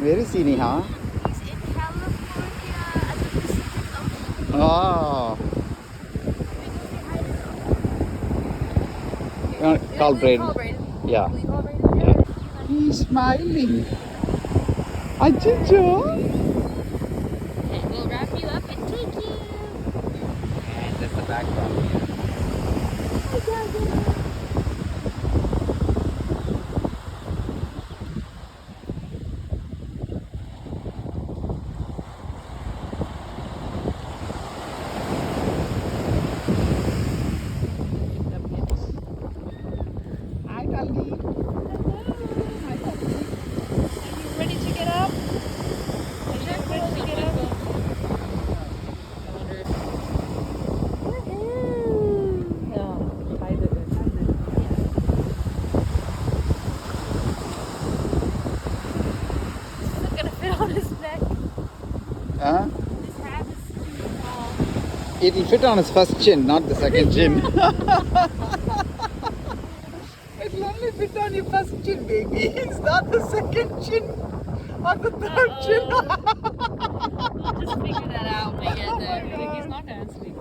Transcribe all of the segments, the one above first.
Very scenic, huh? He's in California at the Pacific Ocean. Oh, call Will you Braden. call Brayden? Yeah. Will you call Brayden? Yeah. He's smiling. Achicho. Okay, we'll wrap you up and take you. And that's the background. Hi, Gaga. Hi, Kaldi. Ready to get up? Are you ready to get up? Is it gonna fit on his neck? Huh? His hat is too small. It'll fit on his first chin, not the second chin. It'll only fit on your first chin, baby. It's not the second chin or the third chin. We'll just figure that out when we get Oh there. my Like, he's God. not gonna speak.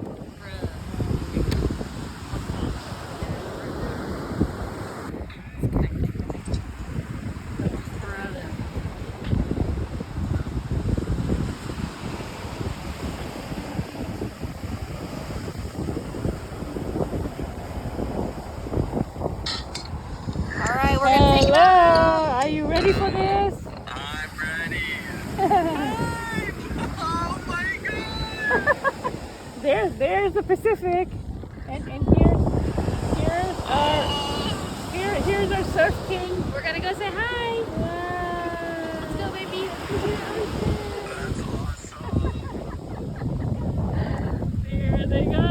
All right, we're gonna take it out. Are you ready for this? I'm ready. Oh my God. There's the Pacific, and here's our surf king. We're gonna go say hi. Wow. Let's go, baby. That's awesome. There they go.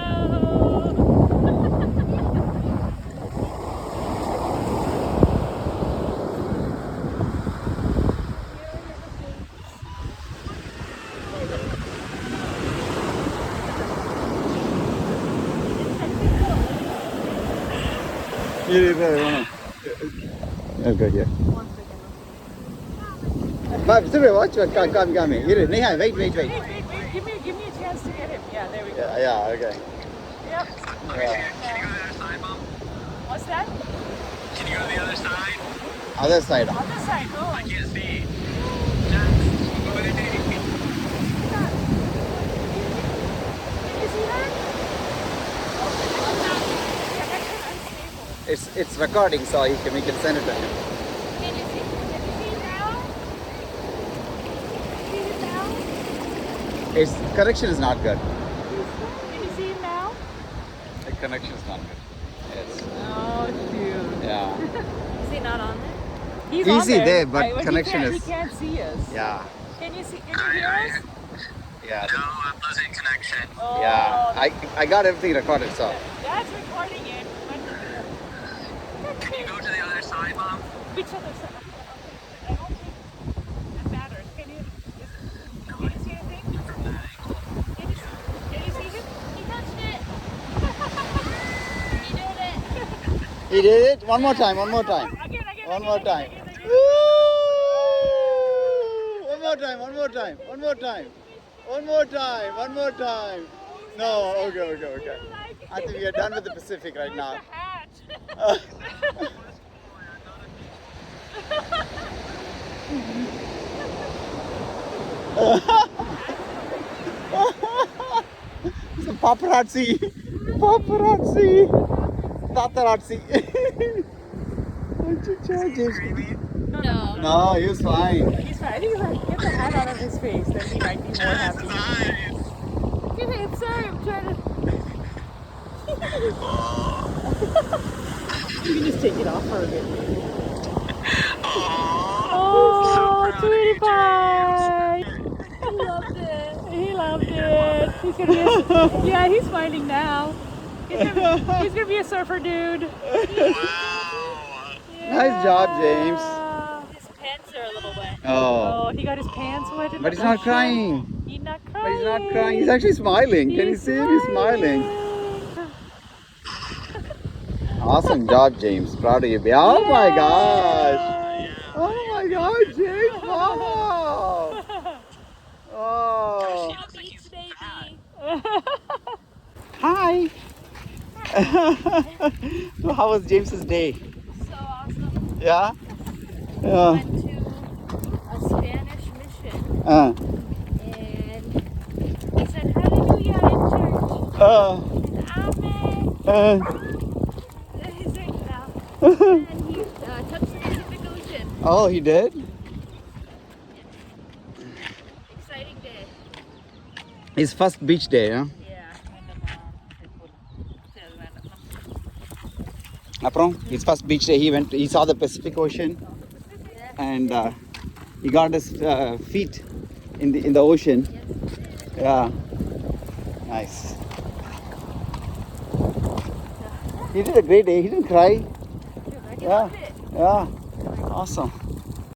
I'll go here. But Surya, watch. Come here. Here, Neha, wait. Wait, give me a chance to get him. Yeah, there we go. Yeah, okay. Yep. Yeah. Can you go to the other side, Mom? What's that? Can you go to the other side? Other side. On this side, go. I can't see. Jax, go ahead. Can you see that? It's recording, so we can send it to him. Can you see? Can you see now? See it now? Its connection is not good. Can you see him now? The connection is not good. Yes. Oh shoot. Yeah. Is he not on there? He's Easy on there, but he connection can't- is- He can't see us. Yeah. Can you hear us? Yeah. No, I'm losing connection. Oh, Yeah. I got everything recorded, so. That's recording it. Can you go to the other side, Mom? Which other side? I don't think that matters. Can you see anything? Can you see him? He touched it. He did it. He did it? One more time. Again. One more time. Again. Woo! One more time. No, okay. I think we are done with the Pacific right now. It's a paparazzi. Paparazzi. No. No, he was fine. He's fine. I think if I get the hat out of his face, then he might be more happy. Give me, I'm sorry, I'm trying to. You can just take it off for a bit. Oh, Sweetie pie! He loved it. He loved it. He's gonna be yeah, he's smiling now. He's gonna be a surfer dude. Wow. Nice job, James. His pants are a little wet. Oh. Oh, he got his pants wet. But he's not crying. He's not But crying. he's not crying. He's actually smiling. Can you see him? He's smiling. Awesome job, James. Proud of you. Oh my gosh. Oh my gosh, James. Mama. So how was James's day? So awesome. Yeah? Yeah. Went to a Spanish mission Uh, and he said hallelujah in church. uh, And amen. He's right now. And he touched the Pacific Ocean. oh, he did? Exciting day. His first beach day, huh? Yeah. Apron, his first beach day, he saw the Pacific Ocean and he got his feet in the ocean. Yeah, nice. He did a great day. He didn't cry. Yeah, yeah, awesome.